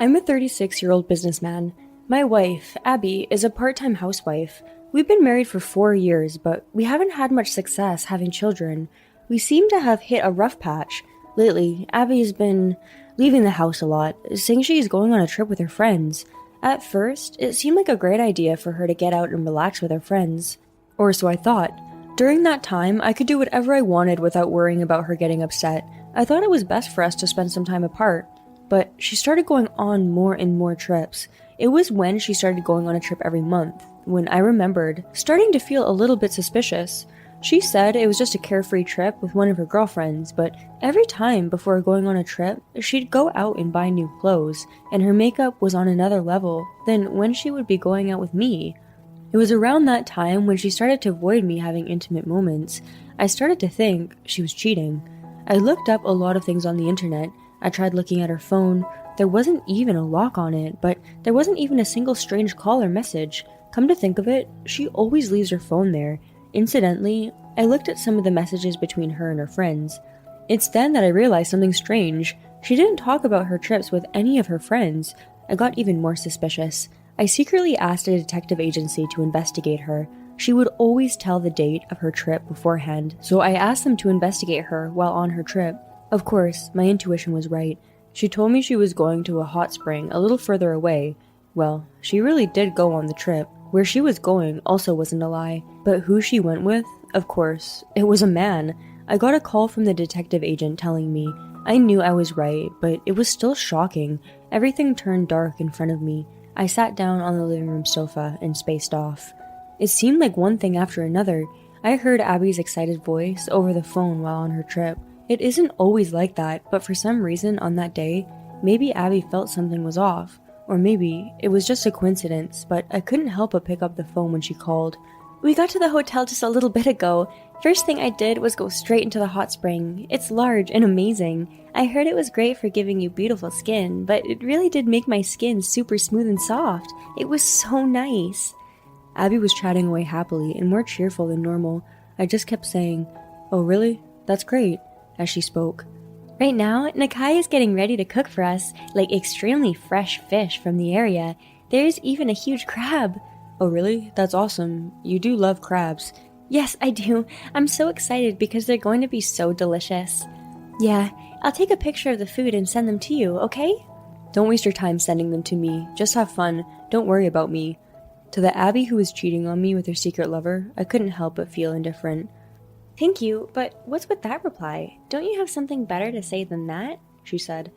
I'm a 36-year-old businessman. My wife, Abby, is a part-time housewife. We've been married for 4 years, but we haven't had much success having children. We seem to have hit a rough patch. Lately, Abby's been leaving the house a lot, saying she's going on a trip with her friends. At first, it seemed like a great idea for her to get out and relax with her friends. Or so I thought. During that time, I could do whatever I wanted without worrying about her getting upset. I thought it was best for us to spend some time apart. But she started going on more and more trips. It was when she started going on a trip every month, when I remembered starting to feel a little bit suspicious. She said it was just a carefree trip with one of her girlfriends, but every time before going on a trip, she'd go out and buy new clothes, and her makeup was on another level than when she would be going out with me. It was around that time when she started to avoid me having intimate moments. I started to think she was cheating. I looked up a lot of things on the internet. I tried looking at her phone. There wasn't even a lock on it, but there wasn't even a single strange call or message. Come to think of it, she always leaves her phone there. Incidentally, I looked at some of the messages between her and her friends. It's then that I realized something strange. She didn't talk about her trips with any of her friends. I got even more suspicious. I secretly asked a detective agency to investigate her. She would always tell the date of her trip beforehand, so I asked them to investigate her while on her trip. Of course, my intuition was right. She told me she was going to a hot spring a little further away. Well, she really did go on the trip. Where she was going also wasn't a lie. But who she went with? Of course, it was a man. I got a call from the detective agent telling me. I knew I was right, but it was still shocking. Everything turned dark in front of me. I sat down on the living room sofa and spaced off. It seemed like one thing after another. I heard Abby's excited voice over the phone while on her trip. It isn't always like that, but for some reason on that day, maybe Abby felt something was off. Or maybe it was just a coincidence, but I couldn't help but pick up the phone when she called. We got to the hotel just a little bit ago. First thing I did was go straight into the hot spring. It's large and amazing. I heard it was great for giving you beautiful skin, but it really did make my skin super smooth and soft. It was so nice. Abby was chatting away happily and more cheerful than normal. I just kept saying, "Oh really? That's great," as she spoke. Right now, Nakai is getting ready to cook for us, like extremely fresh fish from the area. There's even a huge crab. Oh really? That's awesome. You do love crabs. Yes, I do. I'm so excited because they're going to be so delicious. Yeah, I'll take a picture of the food and send them to you, okay? Don't waste your time sending them to me. Just have fun. Don't worry about me. To the Abby who was cheating on me with her secret lover, I couldn't help but feel indifferent. Thank you, but what's with that reply? Don't you have something better to say than that? She said.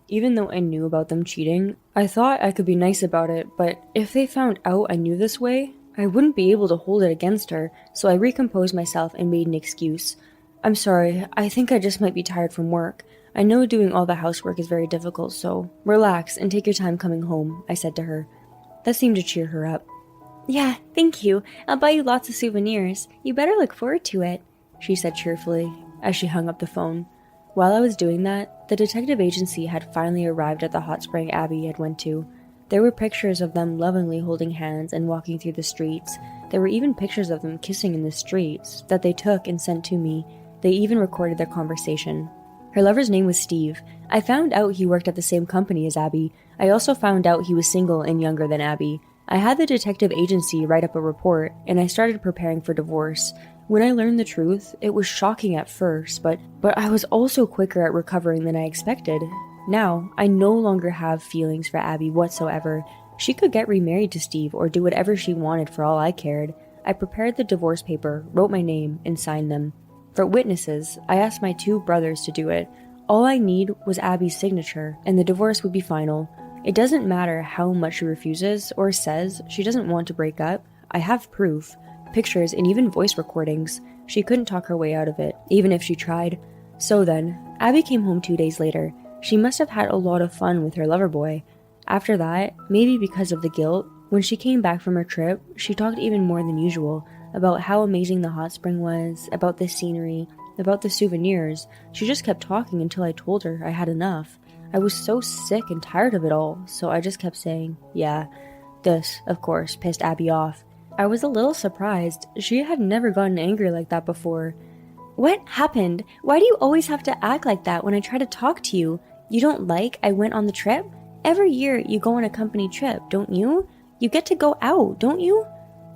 Even though I knew about them cheating, I thought I could be nice about it, but if they found out I knew this way, I wouldn't be able to hold it against her, so I recomposed myself and made an excuse. I'm sorry, I think I just might be tired from work. I know doing all the housework is very difficult, so relax and take your time coming home, I said to her. That seemed to cheer her up. Yeah, thank you. I'll buy you lots of souvenirs. You better look forward to it, she said cheerfully as she hung up the phone. While I was doing that, the detective agency had finally arrived at the hot spring Abby had went to. There were pictures of them lovingly holding hands and walking through the streets. There were even pictures of them kissing in the streets that they took and sent to me. They even recorded their conversation. Her lover's name was Steve. I found out he worked at the same company as Abby. I also found out he was single and younger than Abby. I had the detective agency write up a report, and I started preparing for divorce. When I learned the truth, it was shocking at first, but I was also quicker at recovering than I expected. Now, I no longer have feelings for Abby whatsoever. She could get remarried to Steve or do whatever she wanted for all I cared. I prepared the divorce paper, wrote my name, and signed them. For witnesses, I asked my 2 brothers to do it. All I need was Abby's signature, and the divorce would be final. It doesn't matter how much she refuses or says she doesn't want to break up. I have proof, pictures, and even voice recordings. She couldn't talk her way out of it, even if she tried. So then, Abby came home 2 days later. She must have had a lot of fun with her lover boy. After that, maybe because of the guilt, when she came back from her trip, she talked even more than usual about how amazing the hot spring was, about the scenery, about the souvenirs. She just kept talking until I told her I had enough. I was so sick and tired of it all, so I just kept saying, yeah. This, of course, pissed Abby off. I was a little surprised. She had never gotten angry like that before. What happened? Why do you always have to act like that when I try to talk to you? You don't like I went on the trip? Every year you go on a company trip, don't you? You get to go out, don't you?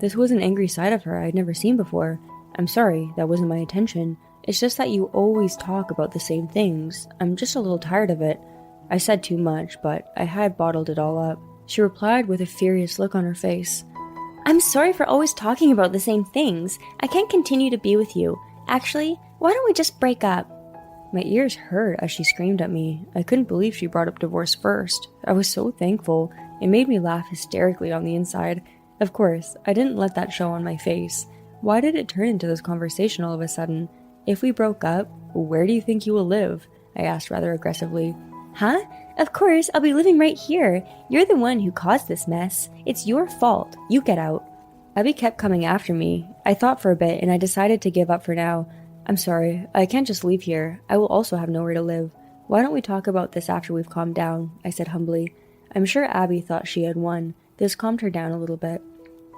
This was an angry side of her I'd never seen before. I'm sorry, that wasn't my intention. It's just that you always talk about the same things. I'm just a little tired of it. I said too much, but I had bottled it all up. She replied with a furious look on her face. I'm sorry for always talking about the same things. I can't continue to be with you. Actually, why don't we just break up? My ears hurt as she screamed at me. I couldn't believe she brought up divorce first. I was so thankful. It made me laugh hysterically on the inside. Of course, I didn't let that show on my face. Why did it turn into this conversation all of a sudden? If we broke up, where do you think you will live? I asked rather aggressively. Huh? Of course, I'll be living right here. You're the one who caused this mess. It's your fault. You get out. Abby kept coming after me. I thought for a bit and I decided to give up for now. I'm sorry, I can't just leave here. I will also have nowhere to live. Why don't we talk about this after we've calmed down? I said humbly. I'm sure Abby thought she had won. This calmed her down a little bit.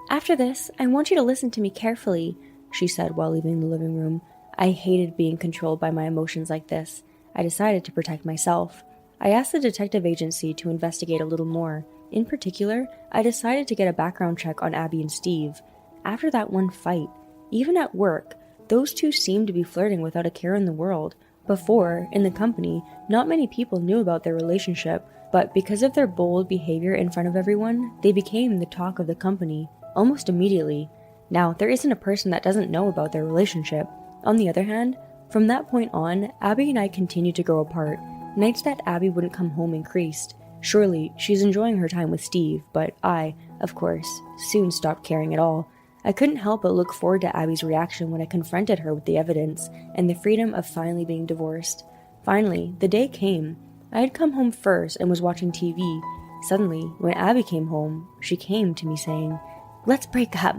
After this, I want you to listen to me carefully, she said while leaving the living room. I hated being controlled by my emotions like this. I decided to protect myself. I asked the detective agency to investigate a little more. In particular, I decided to get a background check on Abby and Steve. After that one fight, even at work, those two seemed to be flirting without a care in the world. Before, in the company, not many people knew about their relationship, but because of their bold behavior in front of everyone, they became the talk of the company, almost immediately. Now, there isn't a person that doesn't know about their relationship. On the other hand, from that point on, Abby and I continued to grow apart. Nights that Abby wouldn't come home increased. Surely, she's enjoying her time with Steve, but I, of course, soon stopped caring at all. I couldn't help but look forward to Abby's reaction when I confronted her with the evidence and the freedom of finally being divorced. Finally, the day came. I had come home first and was watching TV. Suddenly, when Abby came home, she came to me saying, "Let's break up."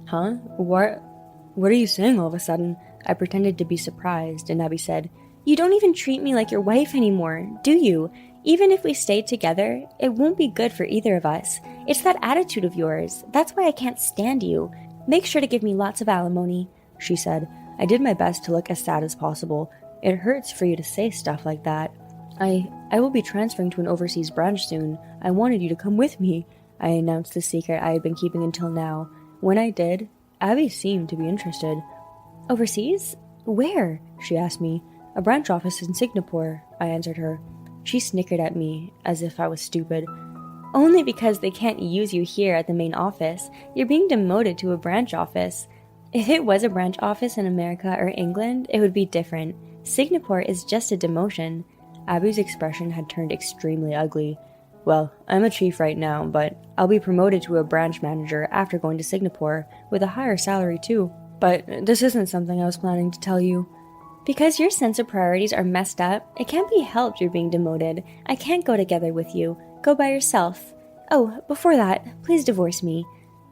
Huh? What are you saying all of a sudden? I pretended to be surprised, and Abby said, "You don't even treat me like your wife anymore, do you? Even if we stay together, it won't be good for either of us. It's that attitude of yours. That's why I can't stand you. Make sure to give me lots of alimony," she said. I did my best to look as sad as possible. It hurts for you to say stuff like that. I will be transferring to an overseas branch soon. I wanted you to come with me. I announced the secret I had been keeping until now. When I did, Abby seemed to be interested. Overseas? Where? She asked me. A branch office in Singapore, I answered her. She snickered at me, as if I was stupid. Only because they can't use you here at the main office. You're being demoted to a branch office. If it was a branch office in America or England, it would be different. Singapore is just a demotion. Abby's expression had turned extremely ugly. Well, I'm a chief right now, but I'll be promoted to a branch manager after going to Singapore, with a higher salary too. But this isn't something I was planning to tell you. Because your sense of priorities are messed up, it can't be helped you're being demoted. I can't go together with you. Go by yourself. Oh, before that, please divorce me.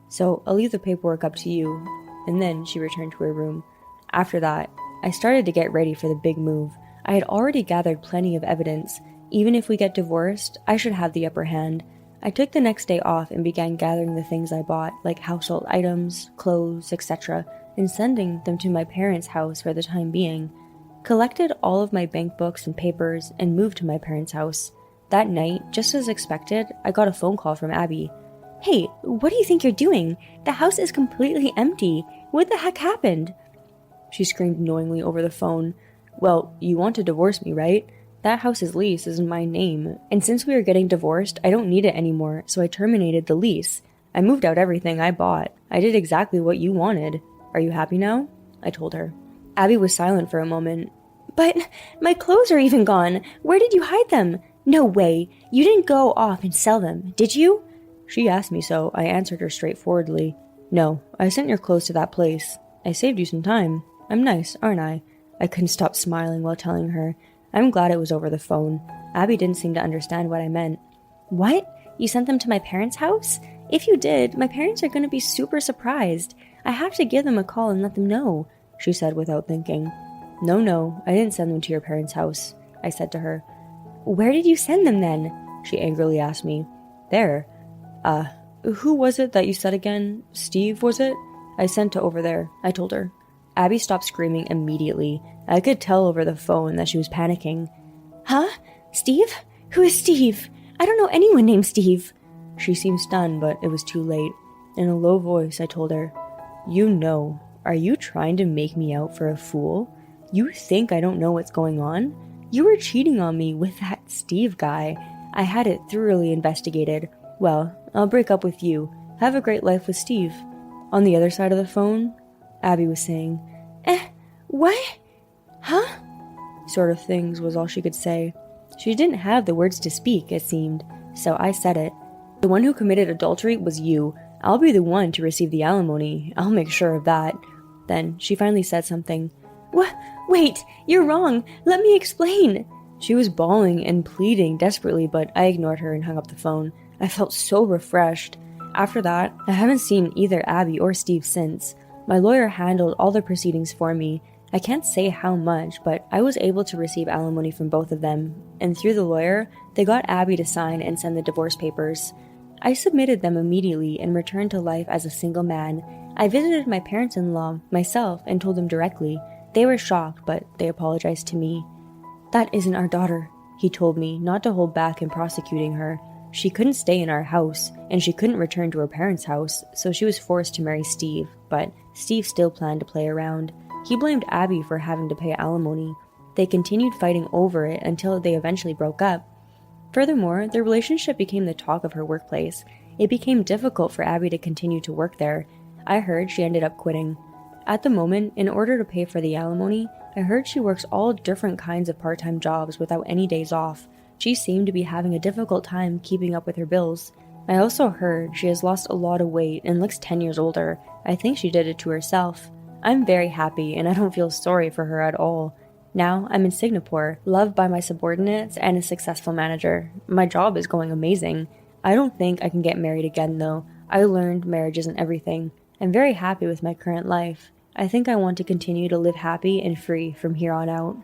So I'll leave the paperwork up to you. And then she returned to her room. After that, I started to get ready for the big move. I had already gathered plenty of evidence. Even if we get divorced, I should have the upper hand. I took the next day off and began gathering the things I bought, like household items, clothes, etc., and sending them to my parents' house for the time being. Collected all of my bank books and papers and moved to my parents' house. That night, just as expected, I got a phone call from Abby. Hey, what do you think you're doing? The house is completely empty. What the heck happened? She screamed knowingly over the phone. Well, you want to divorce me, right? That house's lease is in my name, and since we are getting divorced, I don't need it anymore, so I terminated the lease. I moved out everything I bought. I did exactly what you wanted. Are you happy now? I told her. Abby was silent for a moment. But my clothes are even gone. Where did you hide them? No way. You didn't go off and sell them, did you? She asked me so. I answered her straightforwardly. No, I sent your clothes to that place. I saved you some time. I'm nice, aren't I? I couldn't stop smiling while telling her. I'm glad it was over the phone. Abby didn't seem to understand what I meant. What? You sent them to my parents' house? If you did, my parents are going to be super surprised. I have to give them a call and let them know, she said without thinking. No, I didn't send them to your parents' house, I said to her. Where did you send them then? She angrily asked me. There. Who was it that you said again? Steve, was it? I sent to over there, I told her. Abby stopped screaming immediately. I could tell over the phone that she was panicking. Huh? Steve? Who is Steve? I don't know anyone named Steve. She seemed stunned, but it was too late. In a low voice, I told her, You know, are you trying to make me out for a fool? You think I don't know what's going on? You were cheating on me with that Steve guy. I had it thoroughly investigated. Well, I'll break up with you. Have a great life with Steve. On the other side of the phone, Abby was saying, what? Huh? Sort of things was all she could say. She didn't have the words to speak, it seemed, so I said it. The one who committed adultery was you. I'll be the one to receive the alimony. I'll make sure of that. Then she finally said something. What? Wait, you're wrong. Let me explain. She was bawling and pleading desperately, but I ignored her and hung up the phone. I felt so refreshed. After that, I haven't seen either Abby or Steve since. My lawyer handled all the proceedings for me. I can't say how much, but I was able to receive alimony from both of them, and through the lawyer, they got Abby to sign and send the divorce papers. I submitted them immediately and returned to life as a single man. I visited my parents-in-law myself and told them directly. They were shocked, but they apologized to me. That isn't our daughter, he told me, not to hold back in prosecuting her. She couldn't stay in our house, and she couldn't return to her parents' house, so she was forced to marry Steve, but Steve still planned to play around. He blamed Abby for having to pay alimony. They continued fighting over it until they eventually broke up. Furthermore, their relationship became the talk of her workplace. It became difficult for Abby to continue to work there. I heard she ended up quitting. At the moment, in order to pay for the alimony, I heard she works all different kinds of part-time jobs without any days off. She seemed to be having a difficult time keeping up with her bills. I also heard she has lost a lot of weight and looks 10 years older. I think she did it to herself. I'm very happy and I don't feel sorry for her at all. Now I'm in Singapore, loved by my subordinates and a successful manager. My job is going amazing. I don't think I can get married again though. I learned marriage isn't everything. I'm very happy with my current life. I think I want to continue to live happy and free from here on out.